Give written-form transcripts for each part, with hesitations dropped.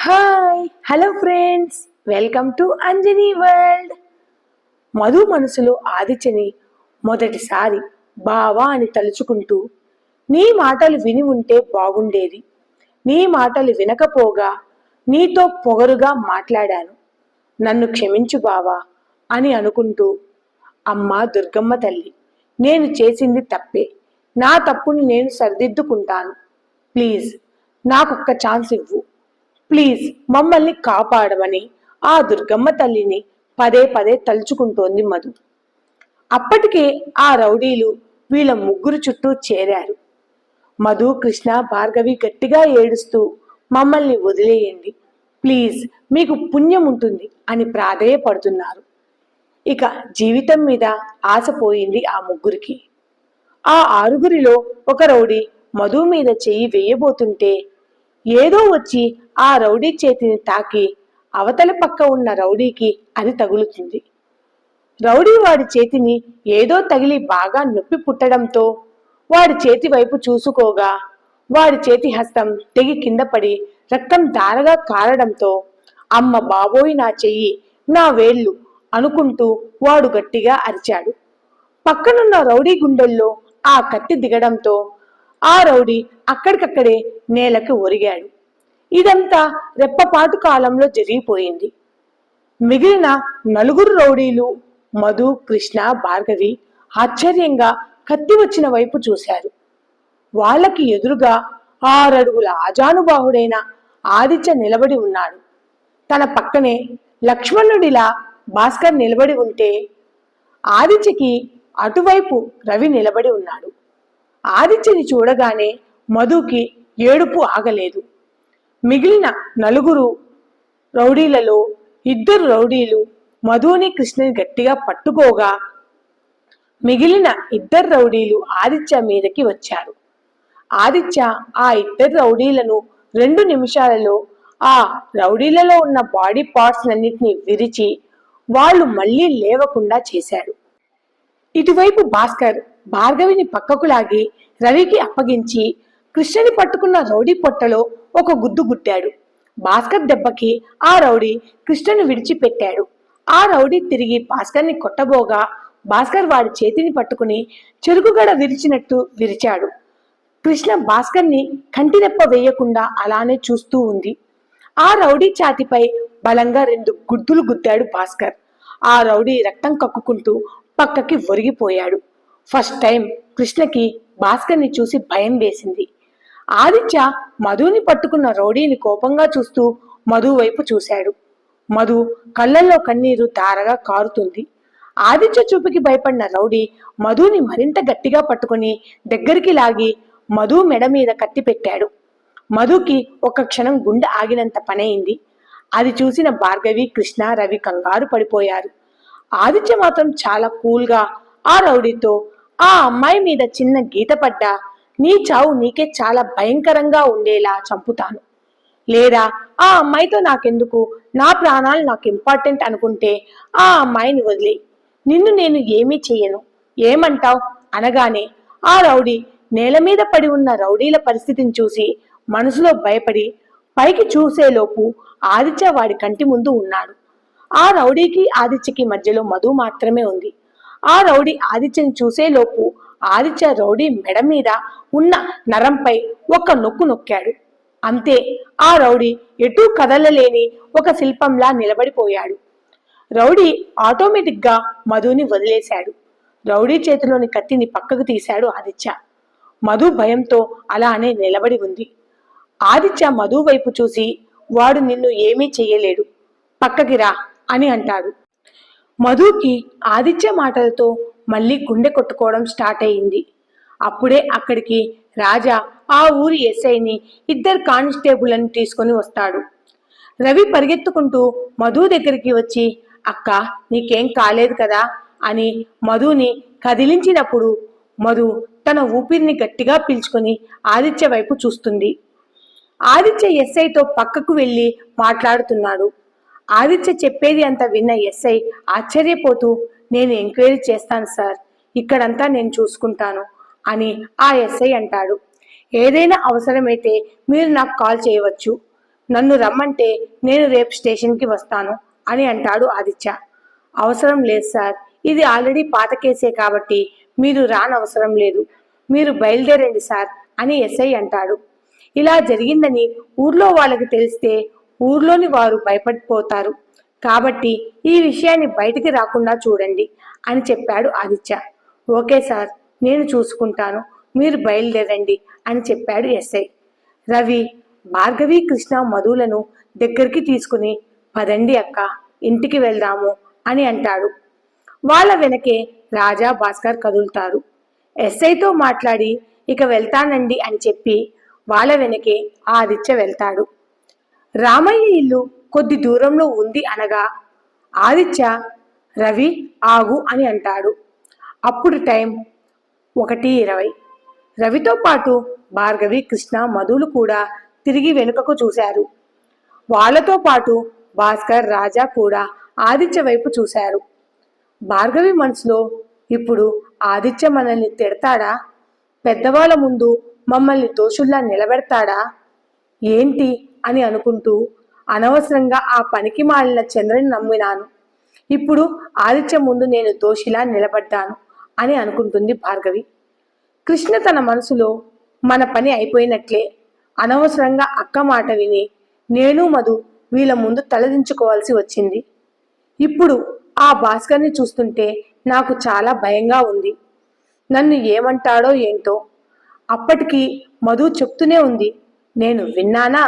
Hi hello friends, welcome to Anjani world. Madhu మనసులో ఆదిత్యని మొదటిసారి బావా అని తలుచుకుంటూ, నీ మాటలు విని ఉంటే బాగుండేది, నీ మాటలు వినకపోగా నీతో పొగరుగా మాట్లాడాను, నన్ను క్షమించు బావా అని అనుకుంటూ, అమ్మా దుర్గమ్మ తల్లి, నేను చేసింది తప్పే, నా తప్పుని నేను సరిదిద్దుకుంటాను, ప్లీజ్ నాకొక్క ఛాన్స్ ఇవ్వు, ప్లీజ్ మమ్మల్ని కాపాడమని ఆ దుర్గమ్మ తల్లిని పదే పదే తలుచుకుంటోంది మధు. అప్పటికే ఆ రౌడీలు వీళ్ళ ముగ్గురు చుట్టూ చేరారు. మధు, కృష్ణ, భార్గవి గట్టిగా ఏడుస్తూ మమ్మల్ని వదిలేయండి, ప్లీజ్ మీకు పుణ్యం ఉంటుంది అని ప్రాధేయపడుతున్నారు. ఇక జీవితం మీద ఆశ పోయింది ఆ ముగ్గురికి. ఆ ఆరుగురిలో ఒక రౌడీ మధు మీద చెయ్యి వేయబోతుంటే ఏదో వచ్చి ఆ రౌడీ చేతిని తాకి అవతల పక్క ఉన్న రౌడీకి అది తగులుతుంది. రౌడీ వాడి చేతిని ఏదో తగిలి బాగా నొప్పి పుట్టడంతో వాడి చేతి వైపు చూసుకోగా వాడి చేతి హస్తం తెగి కింద పడి రక్తం ధారగా కారడంతో, అమ్మ బాబోయ్ నా చెయ్యి, నా వేళ్ళు అనుకుంటూ వాడు గట్టిగా అరిచాడు. పక్కనున్న రౌడీ గుండెల్లో ఆ కత్తి దిగడంతో ఆ రౌడీ అక్కడికక్కడే నేలకు ఒరిగాడు. ఇదంతా రెప్పపాటు కాలంలో జరిగిపోయింది. మిగిలిన నలుగురు రౌడీలు మధు, కృష్ణ, భార్గవి ఆశ్చర్యంగా కత్తి వచ్చిన వైపు చూశారు. వాళ్ళకి ఎదురుగా 6 అడుగుల ఆజానుబాహుడైన ఆదిత్య నిలబడి ఉన్నాడు. తన పక్కనే లక్ష్మణుడిలా భాస్కర్ నిలబడి ఉంటే ఆదిత్యకి అటువైపు రవి నిలబడి ఉన్నాడు. ఆదిత్యని చూడగానే మధుకి ఏడుపు ఆగలేదు. మిగిలిన నలుగురు రౌడీలలో 2 రౌడీలు మధుని, కృష్ణని గట్టిగా పట్టుకోగా మిగిలిన 2 రౌడీలు ఆదిత్య మీదకి వచ్చారు. ఆదిత్య ఆ 2 రౌడీలను 2 నిమిషాలలో ఆ రౌడీలలో ఉన్న బాడీ పార్ట్స్ అన్నిటినీ విరిచి వాళ్ళు మళ్ళీ లేవకుండా చేశాడు. ఇటువైపు భాస్కర్ భార్గవిని పక్కకు లాగి రవికి అప్పగించి కృష్ణని పట్టుకున్న రౌడీ పొట్టలో ఒక గుద్దు గుట్టాడు. భాస్కర్ దెబ్బకి ఆ రౌడీ కృష్ణను విడిచిపెట్టాడు. ఆ రౌడీ తిరిగి భాస్కర్ని కొట్టబోగా భాస్కర్ వాడి చేతిని పట్టుకుని చెరుకుగడ విరిచినట్టు విరిచాడు. కృష్ణ భాస్కర్ని కంటిరెప్ప వేయకుండా అలానే చూస్తూ ఉంది. ఆ రౌడీ ఛాతిపై బలంగా 2 గుద్దులు గుద్దాడు భాస్కర్. ఆ రౌడీ రక్తం కక్కుకుంటూ పక్కకి ఒరిగిపోయాడు. ఫస్ట్ టైం కృష్ణకి భాస్కర్ని చూసి భయం వేసింది. ఆదిత్య మధుని పట్టుకున్న రౌడీని కోపంగా చూస్తూ మధు వైపు చూశాడు. మధు కళ్ళల్లో కన్నీరు ధారగా కారుతుంది. ఆదిత్య చూపుకి భయపడిన రౌడీ మధుని మరింత గట్టిగా పట్టుకుని దగ్గరికి లాగి మధు మెడ మీద కత్తి పెట్టాడు. మధుకి ఒక క్షణం గుండె ఆగినంత పనైంది. అది చూసిన భార్గవి, కృష్ణ, రవి కంగారు పడిపోయారు. ఆదిత్య మాత్రం చాలా కూల్గా ఆ రౌడీతో, ఆ అమ్మాయి మీద చిన్న గీత పడ్డా నీ చావు నీకే చాలా భయంకరంగా ఉండేలా చంపుతాను, లేదా ఆ అమ్మాయితో నాకెందుకు, నా ప్రాణాలు నాకు ఇంపార్టెంట్ అనుకుంటే ఆ అమ్మాయిని వదిలే, నిన్ను నేను ఏమీ చెయ్యను, ఏమంటావ్ అనగానే ఆ రౌడీ నేల మీద పడి ఉన్న రౌడీల పరిస్థితిని చూసి మనసులో భయపడి పైకి చూసేలోపు ఆదిత్య వాడి కంటి ముందు ఉన్నాడు. ఆ రౌడీకి ఆదిత్యకి మధ్యలో మధు మాత్రమే ఉంది. ఆ రౌడీ ఆదిత్యని చూసేలోపు ఆదిత్య రౌడీ మెడ మీద ఉన్న నరంపై ఒక నొక్కు నొక్కాడు. అంతే, ఆ రౌడీ ఎటూ కదలలేని ఒక శిల్పంలా నిలబడిపోయాడు. రౌడీ ఆటోమేటిక్ గా మధుని వదిలేశాడు. రౌడీ చేతిలోని కత్తిని పక్కకు తీశాడు ఆదిత్య. మధు భయంతో అలానే నిలబడి ఉంది. ఆదిత్య మధు వైపు చూసి, వాడు నిన్ను ఏమీ చెయ్యలేడు, పక్కకి రా అని అంటాడు. మధుకి ఆదిత్య మాటలతో మళ్ళీ గుండె కొట్టుకోవడం స్టార్ట్ అయింది. అప్పుడే అక్కడికి రాజా ఆ ఊరి ఎస్ఐని 2 కానిస్టేబుల్ని తీసుకొని వస్తాడు. రవి పరిగెత్తుకుంటూ మధు దగ్గరికి వచ్చి, అక్క నీకేం కాలేదు కదా అని మధుని కదిలించినప్పుడు మధు తన ఊపిరిని గట్టిగా పీల్చుకొని ఆదిత్య వైపు చూస్తుంది. ఆదిత్య ఎస్ఐతో పక్కకు వెళ్ళి మాట్లాడుతున్నాడు. ఆదిత్య చెప్పేది అంతా విన్న ఎస్ఐ ఆశ్చర్యపోతూ, నేను ఎంక్వైరీ చేస్తాను సార్, ఇక్కడంతా నేను చూసుకుంటాను అని ఆ ఎస్ఐ అంటాడు. ఏదైనా అవసరమైతే మీరు నాకు కాల్ చేయవచ్చు, నన్ను రమ్మంటే నేను రేపు స్టేషన్కి వస్తాను అని అంటాడు ఆదిత్య. అవసరం లేదు సార్, ఇది ఆల్రెడీ పాత కేసే కాబట్టి మీరు రానవసరం లేదు, మీరు బయలుదేరండి సార్ అని ఎస్ఐ అంటాడు. ఇలా జరిగిందని ఊర్లో వాళ్ళకి తెలిస్తే ఊర్లోని వారు భయపడిపోతారు, కాబట్టి ఈ విషయాన్ని బయటికి రాకుండా చూడండి అని చెప్పాడు ఆదిత్య. ఓకే సార్, నేను చూసుకుంటాను, మీరు బయలుదేరండి అని చెప్పాడు ఎస్ఐ. రవి భార్గవి, కృష్ణ, మధులను దగ్గరికి తీసుకుని పదండి అక్క, ఇంటికి వెళ్దాము అని అంటాడు. వాళ్ళ వెనకే రాజా, భాస్కర్ కదులుతారు. ఎస్ఐతో మాట్లాడి ఇక వెళ్తానండి అని చెప్పి వాళ్ళ వెనకే ఆదిత్య వెళ్తాడు. రామయ్య ఇల్లు కొద్ది దూరంలో ఉంది అనగా ఆదిత్య రవి ఆగు అని అంటాడు. అప్పుడు టైం 1:20. రవితో పాటు భార్గవి, కృష్ణ, మధులు కూడా తిరిగి వెనుకకు చూశారు. వాళ్లతో పాటు భాస్కర్, రాజా కూడా ఆదిత్య వైపు చూశారు. భార్గవి మనసులో ఇప్పుడు ఆదిత్య మనల్ని తిడతాడా, పెద్దవాళ్ళ ముందు మమ్మల్ని దోషుల్లా నిలబెడతాడా ఏంటి అని అనుకుంటూ అనవసరంగా ఆ పనికి మాలిన చంద్రని నమ్మినాను, ఇప్పుడు ఆదిత్య ముందు నేను దోషిలా నిలబడ్డాను అని అనుకుంటుంది భార్గవి. కృష్ణ తన మనసులో మన పని అయిపోయినట్లే, అనవసరంగా అక్క మాట విని నేను మధు వీళ్ళ ముందు తలదించుకోవాల్సి వచ్చింది. ఇప్పుడు ఆ భాస్కర్ని చూస్తుంటే నాకు చాలా భయంగా ఉంది, నన్ను ఏమంటాడో ఏంటో. అప్పటికి మధు చెప్తూనే ఉంది, నేను విన్నానా,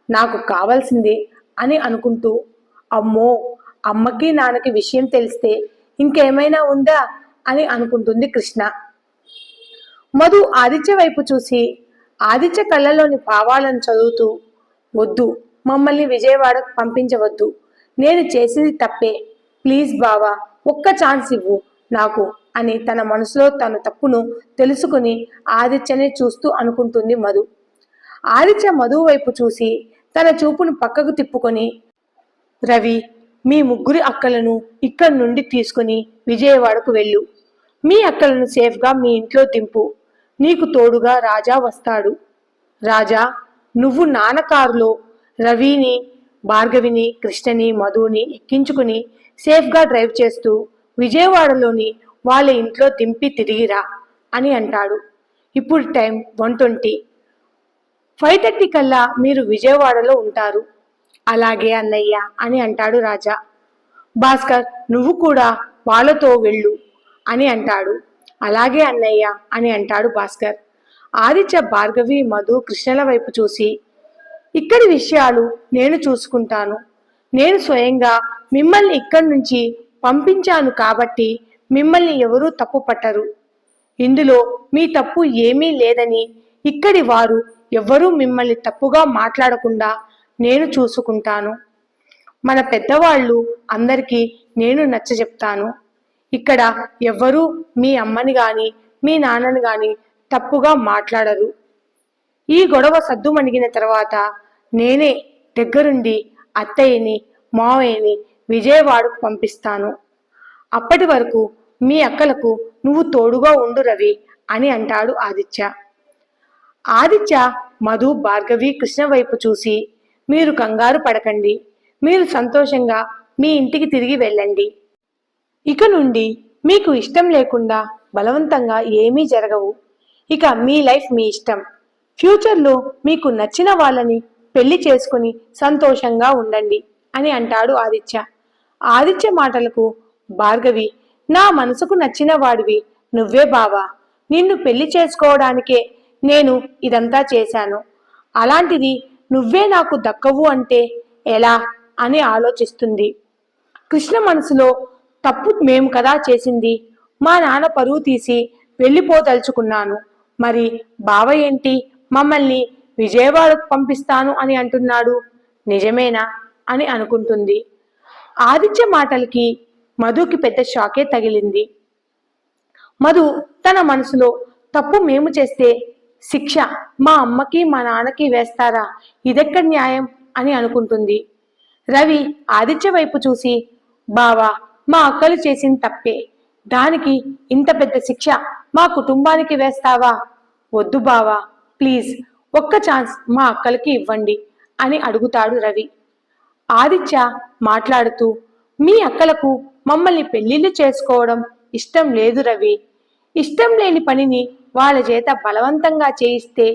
నాకు కావాల్సిందే అని అనుకుంటూ. అమ్మో, అమ్మకి నాన్నకి విషయం తెలిస్తే ఇంకేమైనా ఉందా అని అనుకుంటుంది కృష్ణ. మధు ఆదిత్య వైపు చూసి ఆదిత్య కళ్ళలోని భావాలను చదువుతూ, వద్దు, మమ్మల్ని విజయవాడకు పంపించవద్దు, నేను చేసింది తప్పే, ప్లీజ్ బావా ఒక్క ఛాన్స్ ఇవ్వు నాకు అని తన మనసులో తన తప్పును తెలుసుకుని ఆదిత్యనే చూస్తూ అనుకుంటుంది మధు. ఆదిత్య మధు వైపు చూసి తన చూపును పక్కకు తిప్పుకొని, రవి మీ ముగ్గురి అక్కలను ఇక్కడి నుండి తీసుకుని విజయవాడకు వెళ్ళు, మీ అక్కలను సేఫ్గా మీ ఇంట్లో దింపు, నీకు తోడుగా రాజా వస్తాడు. రాజా, నువ్వు నాన్న కారులో రవిని, భార్గవిని, కృష్ణని, మధుని ఎక్కించుకుని సేఫ్గా డ్రైవ్ చేస్తూ విజయవాడలోని వాళ్ళ ఇంట్లో దింపి తిరిగిరా అని అంటాడు. ఇప్పుడు టైం 1:20. 5:30 కల్లా మీరు విజయవాడలో ఉంటారు. అలాగే అన్నయ్య అని అంటాడు రాజా. భాస్కర్, నువ్వు కూడా వాళ్ళతో వెళ్ళు అని అంటాడు. అలాగే అన్నయ్య అని అంటాడు భాస్కర్. ఆదిత్య భార్గవి, మధు, కృష్ణల వైపు చూసి, ఇక్కడి విషయాలు నేను చూసుకుంటాను, నేను స్వయంగా మిమ్మల్ని ఇక్కడి నుంచి పంపించాను కాబట్టి మిమ్మల్ని ఎవరూ తప్పు పట్టరు, ఇందులో మీ తప్పు ఏమీ లేదని ఇక్కడి వారు ఎవ్వరూ మిమ్మల్ని తప్పుగా మాట్లాడకుండా నేను చూసుకుంటాను. మన పెద్దవాళ్ళు అందరికీ నేను నచ్చజెప్తాను. ఇక్కడ ఎవ్వరూ మీ అమ్మని గాని మీ నాన్నని గాని తప్పుగా మాట్లాడరు. ఈ గొడవ సద్దుమణిగిన తర్వాత నేనే దగ్గరుండి అత్తయ్యని, మావయ్యని విజయవాడకు పంపిస్తాను. అప్పటి వరకు మీ అక్కలకు నువ్వు తోడుగా ఉండు రవి అని అంటాడు ఆదిత్య. ఆదిత్య మధు, భార్గవి, కృష్ణ వైపు చూసి, మీరు కంగారు పడకండి, మీరు సంతోషంగా మీ ఇంటికి తిరిగి వెళ్ళండి. ఇక నుండి మీకు ఇష్టం లేకుండా బలవంతంగా ఏమీ జరగవు. ఇక మీ లైఫ్ మీ ఇష్టం. ఫ్యూచర్లో మీకు నచ్చిన వాళ్ళని పెళ్లి చేసుకుని సంతోషంగా ఉండండి అని అంటాడు ఆదిత్య. ఆదిత్య మాటలకు భార్గవి, నా మనసుకు నచ్చిన వాడివి నువ్వే బావా, నిన్ను పెళ్లి చేసుకోవడానికే నేను ఇదంతా చేశాను, అలాంటిది నువ్వే నాకు దక్కవు అంటే ఎలా అని ఆలోచిస్తుంది. కృష్ణ మనసులో, తప్పు మేము కదా చేసింది, మా నాన్న పరువు తీసి వెళ్ళిపోదలుచుకున్నాను, మరి బావ ఏంటి మమ్మల్ని విజయవాడకు పంపిస్తాను అని అంటున్నాడు, నిజమేనా అని అనుకుంటుంది. ఆదిత్య మాటలకి మధుకి పెద్ద షాకే తగిలింది. మధు తన మనసులో, తప్పు మేము చేస్తే శిక్ష మా అమ్మకి మా నాన్నకి వేస్తారా, ఇదెక్కడ న్యాయం అని అనుకుంటుంది. రవి ఆదిత్య వైపు చూసి, బావా మా అక్కలు చేసిన తప్పే, దానికి ఇంత పెద్ద శిక్ష మా కుటుంబానికి వేస్తావా, వద్దు బావా ప్లీజ్ ఒక్క ఛాన్స్ మా అక్కలకి ఇవ్వండి అని అడుగుతాడు రవి. ఆదిత్య మాట్లాడుతూ, మీ అక్కలకు మమ్మల్ని పెళ్లిళ్ళు చేసుకోవడం ఇష్టం లేదు రవి. ఇష్టం లేని పనిని వాళ్ళ చేత బలవంతంగా చేయిస్తే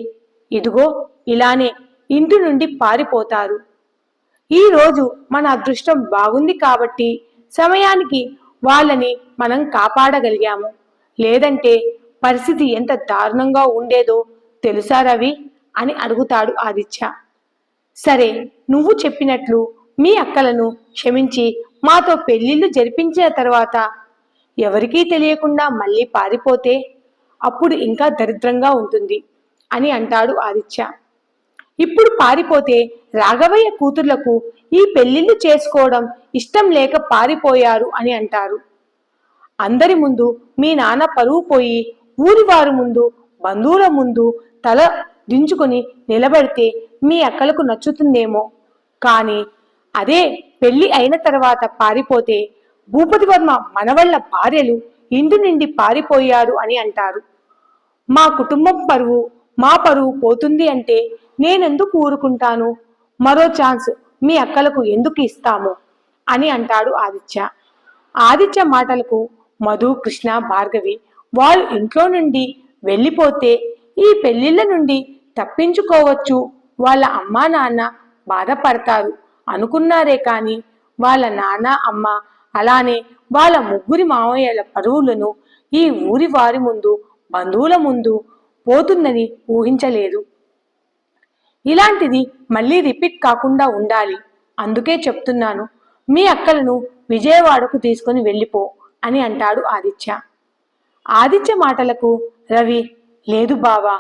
ఇదిగో ఇలానే ఇంటి నుండి పారిపోతారు. ఈ రోజు మన అదృష్టం బాగుంది కాబట్టి సమయానికి వాళ్ళని మనం కాపాడగలిగాము. లేదంటే పరిస్థితి ఎంత దారుణంగా ఉండేదో తెలుసా రవి అని అడుగుతాడు ఆదిత్య. సరే, నువ్వు చెప్పినట్లు మీ అక్కలను క్షమించి మాతో పెళ్లిళ్ళు జరిపించిన తర్వాత ఎవరికీ తెలియకుండా మళ్ళీ పారిపోతే అప్పుడు ఇంకా దరిద్రంగా ఉంటుంది అని అంటాడు ఆదిత్య. ఇప్పుడు పారిపోతే రాఘవయ్య కూతుర్లకు ఈ పెళ్లిళ్ళు చేసుకోవడం ఇష్టం లేక పారిపోయారు అని అంటారు. అందరి ముందు మీ నాన్న పరువు పోయి ఊరి వారి ముందు బంధువుల ముందు తల దించుకొని నిలబడితే మీ అక్కలకు నచ్చుతుందేమో, కానీ అదే పెళ్లి అయిన తర్వాత పారిపోతే భూపతి వర్మ మనవళ్ల భార్యలు ఇంటి నుండి పారిపోయారు అని అంటారు. మా కుటుంబం పరువు మా పరువు పోతుంది అంటే నేనెందుకు ఊరుకుంటాను? మరో ఛాన్స్ మీ అక్కలకు ఎందుకు ఇస్తాము అని అంటాడు ఆదిత్య. ఆదిత్య మాటలకు మధు, కృష్ణ, భార్గవి వాళ్ళు ఇంట్లో నుండి వెళ్ళిపోతే ఈ పెళ్లిళ్ళ నుండి తప్పించుకోవచ్చు, వాళ్ళ అమ్మా నాన్న బాధపడతారు అనుకున్నారే కాని వాళ్ళ నాన్న అమ్మ అలానే వాళ్ళ ముగ్గురి మామయ్యల పరువులను ఈ ఊరి వారి ముందు బంధువుల ముందు పోతుందని ఊహించలేదు. ఇలాంటిది మళ్ళీ రిపీట్ కాకుండా ఉండాలి. అందుకే చెప్తున్నాను, మీ అక్కలను విజయవాడకు తీసుకుని వెళ్ళిపో అని అంటాడు ఆదిత్య. ఆదిత్య మాటలకు రవి, లేదు బావా,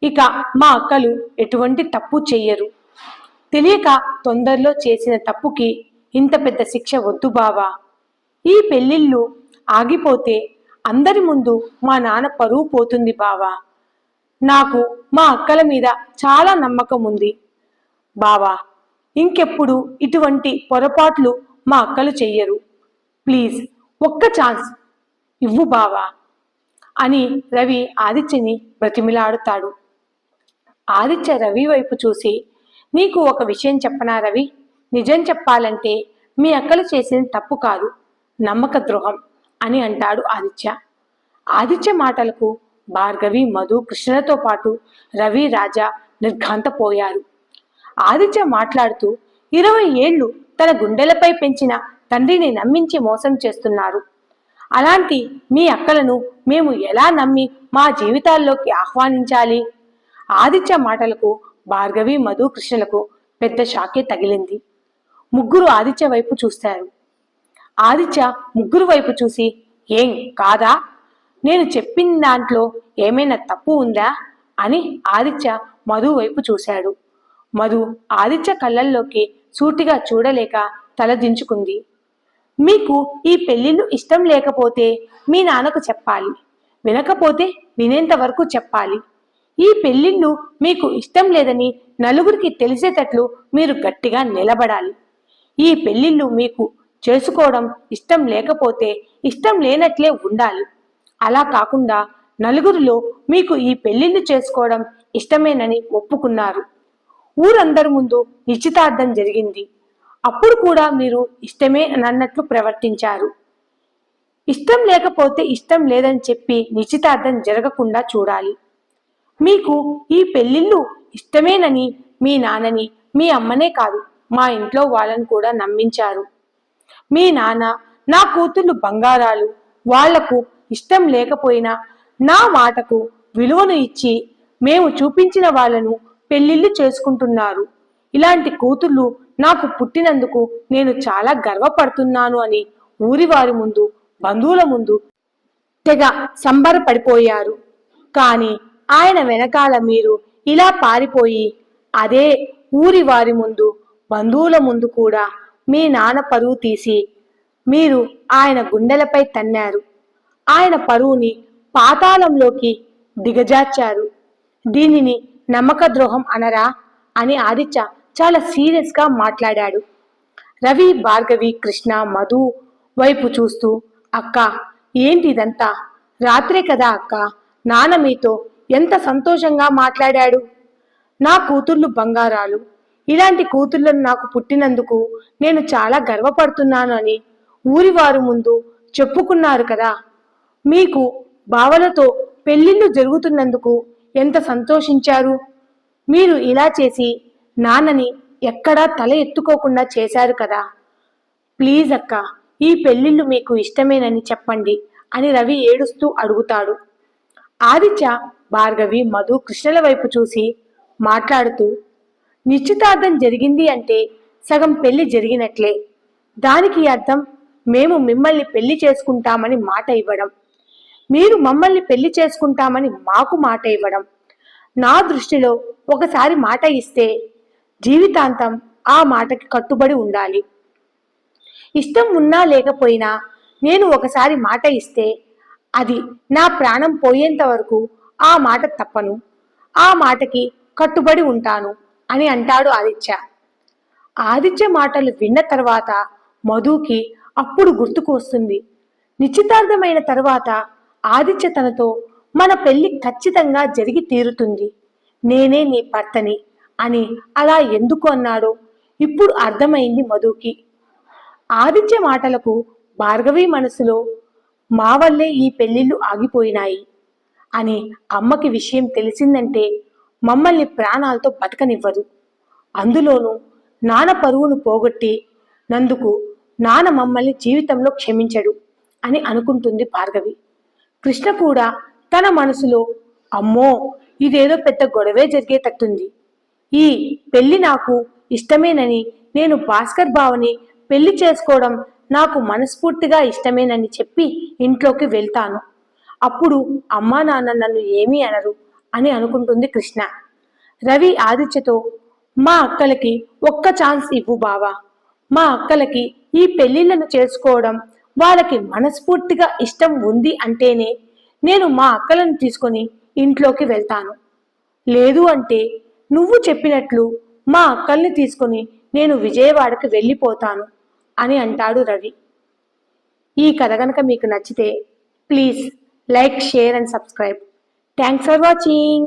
ఇక మా అక్కలు ఎటువంటి తప్పు చెయ్యరు. తెలియక తొందరలో చేసిన తప్పుకి ఇంత పెద్ద శిక్ష వద్దు బావా. ఈ పెళ్లిళ్ళు ఆగిపోతే అందరి ముందు మా నాన్న పరువు పోతుంది బావా. నాకు మా అక్కల మీద చాలా నమ్మకం ఉంది బావా. ఇంకెప్పుడు ఇటువంటి పొరపాట్లు మా అక్కలు చెయ్యరు. ప్లీజ్ ఒక్క ఛాన్స్ ఇవ్వు బావా అని రవి ఆదిత్యని బ్రతిమిలాడుతాడు. ఆదిత్య రవి వైపు చూసి, నీకు ఒక విషయం చెప్పనా రవి? నిజం చెప్పాలంటే మీ అక్కలు చేసిన తప్పు కాదు, నమ్మక ద్రోహం అని అంటాడు ఆదిత్య. ఆదిత్య మాటలకు భార్గవి, మధు, కృష్ణలతో పాటు రవి, రాజా నిర్ఘాంతపోయారు. ఆదిత్య మాట్లాడుతూ, 20 ఏళ్లు తన గుండెలపై పెంచిన తండ్రిని నమ్మించి మోసం చేస్తున్నారు. అలాంటి మీ అక్కలను మేము ఎలా నమ్మి మా జీవితాల్లోకి ఆహ్వానించాలి? ఆదిత్య మాటలకు భార్గవి, మధు, కృష్ణలకు పెద్ద షాకే తగిలింది. ముగ్గురు ఆదిత్య వైపు చూశారు. ఆదిత్య ముగ్గురు వైపు చూసి, ఏం కాదా? నేను చెప్పిన దాంట్లో ఏమైనా తప్పు ఉందా అని ఆదిత్య మధు వైపు చూశాడు. మధు ఆదిత్య కళ్ళల్లోకి సూటిగా చూడలేక తలదించుకుంది. మీకు ఈ పెళ్లిళ్ళు ఇష్టం లేకపోతే మీ నాన్నకు చెప్పాలి, వినకపోతే వినేంత వరకు చెప్పాలి. ఈ పెళ్లిళ్ళు మీకు ఇష్టం లేదని నలుగురికి తెలిసేటట్లు మీరు గట్టిగా నిలబడాలి. ఈ పెళ్లిళ్ళు మీకు చేసుకోవడం ఇష్టం లేకపోతే ఇష్టం లేనట్లే ఉండాలి. అలా కాకుండా నలుగురిలో మీకు ఈ పెళ్లిళ్ళు చేసుకోవడం ఇష్టమేనని ఒప్పుకున్నారు. ఊరందరి ముందు నిశ్చితార్థం జరిగింది. అప్పుడు కూడా మీరు ఇష్టమే అన్నట్లు ప్రవర్తించారు. ఇష్టం లేకపోతే ఇష్టం లేదని చెప్పి నిశ్చితార్థం జరగకుండా చూడాలి. మీకు ఈ పెళ్లిళ్ళు ఇష్టమేనని మీ నాన్నని, మీ అమ్మనే కాదు మా ఇంట్లో వాళ్ళని కూడా నమ్మించారు. మీ నాన్న నా కూతుళ్ళు బంగారాలు, వాళ్లకు ఇష్టం లేకపోయినా నా మాటకు విలువను ఇచ్చి మేము చూపించిన వాళ్ళను పెళ్లిళ్ళు చేసుకుంటున్నారు. ఇలాంటి కూతుళ్ళు నాకు పుట్టినందుకు నేను చాలా గర్వపడుతున్నాను అని ఊరి వారి ముందు బంధువుల ముందు తెగ సంబరపడిపోయారు. కానీ ఆయన వెనకాల మీరు ఇలా పారిపోయి అదే ఊరి వారి ముందు బంధువుల ముందు కూడా మీ నాన్న పరువు తీసి మీరు ఆయన గుండెలపై తన్నారు. ఆయన పరువుని పాతాళంలోకి దిగజార్చారు. దీనిని నమ్మక ద్రోహం అనరా అని ఆదిత్య చాలా సీరియస్ గా మాట్లాడాడు. రవి, భార్గవి, కృష్ణ, మధు వైపు చూస్తూ, అక్క ఏంటి ఇదంతా? రాత్రే కదా అక్క నాన్న మీతో ఎంత సంతోషంగా మాట్లాడాడు. నా కూతుర్లు బంగారాలు, ఇలాంటి కూతుళ్ళను నాకు పుట్టినందుకు నేను చాలా గర్వపడుతున్నాను అని ఊరి వారి ముందు చెప్పుకున్నారు కదా. మీకు బావలతో పెళ్లిళ్ళు జరుగుతున్నందుకు ఎంత సంతోషించారు. మీరు ఇలా చేసి నాన్నని ఎక్కడా తల ఎత్తుకోకుండా చేశారు కదా. ప్లీజ్ అక్క, ఈ పెళ్లిళ్ళు మీకు ఇష్టమేనని చెప్పండి అని రవి ఏడుస్తూ అడుగుతాడు. ఆదిత్య, భార్గవి, మధు కృష్ణల వైపు చూసి మాట్లాడుతూ, నిశ్చితార్థం జరిగింది అంటే సగం పెళ్లి జరిగినట్లే. దానికి అర్థం మేము మిమ్మల్ని పెళ్లి చేసుకుంటామని మాట ఇవ్వడం, మీరు మమ్మల్ని పెళ్లి చేసుకుంటామని మాకు మాట ఇవ్వడం. నా దృష్టిలో ఒకసారి మాట ఇస్తే జీవితాంతం ఆ మాటకి కట్టుబడి ఉండాలి. ఇష్టం ఉన్నా లేకపోయినా నేను ఒకసారి మాట ఇస్తే అది నా ప్రాణం పోయేంత వరకు ఆ మాట తప్పను, ఆ మాటకి కట్టుబడి ఉంటాను అని అంటాడు ఆదిత్య. ఆదిత్య మాటలు విన్న తర్వాత మధుకి అప్పుడు గుర్తుకు వస్తుంది. నిశ్చితార్థమైన తర్వాత ఆదిత్య తనతో మన పెళ్లి ఖచ్చితంగా జరిగి తీరుతుంది, నేనే నీ భర్తని అని అలా ఎందుకు అన్నాడో ఇప్పుడు అర్థమైంది మధుకి. ఆదిత్య మాటలకు భార్గవి మనసులో మా వల్లే ఈ పెళ్లిళ్ళు ఆగిపోయినాయి అని అమ్మకి విషయం తెలిసిందంటే మమ్మల్ని ప్రాణాలతో బతకనివ్వదు. అందులోనూ నాన్న పరువును పోగొట్టి నందుకు నాన్న మమ్మల్ని జీవితంలో క్షమించడు అని అనుకుంటుంది భార్గవి. కృష్ణ కూడా తన మనసులో అమ్మో, ఇదేదో పెద్ద గొడవే జరిగేటట్టుంది. ఈ పెళ్లి నాకు ఇష్టమేనని, నేను భాస్కర్ బావని పెళ్లి చేసుకోవడం నాకు మనస్ఫూర్తిగా ఇష్టమేనని చెప్పి ఇంట్లోకి వెళ్తాను. అప్పుడు అమ్మా నాన్న నన్ను ఏమీ అనరు అని అనుకుంటుంది కృష్ణ. రవి ఆదిత్యతో, మా అక్కలకి ఒక్క ఛాన్స్ ఇవ్వు బావా. మా అక్కలకి ఈ పెళ్లిళ్లను చేసుకోవడం వాళ్ళకి మనస్ఫూర్తిగా ఇష్టం ఉంది అంటేనే నేను మా అక్కలను తీసుకొని ఇంట్లోకి వెళ్తాను. లేదు అంటే నువ్వు చెప్పినట్లు మా అక్కల్ని తీసుకొని నేను విజయవాడకి వెళ్ళిపోతాను అని అంటాడు రవి. ఈ కథ కనుక మీకు నచ్చితే please like, share and subscribe. Thanks for watching.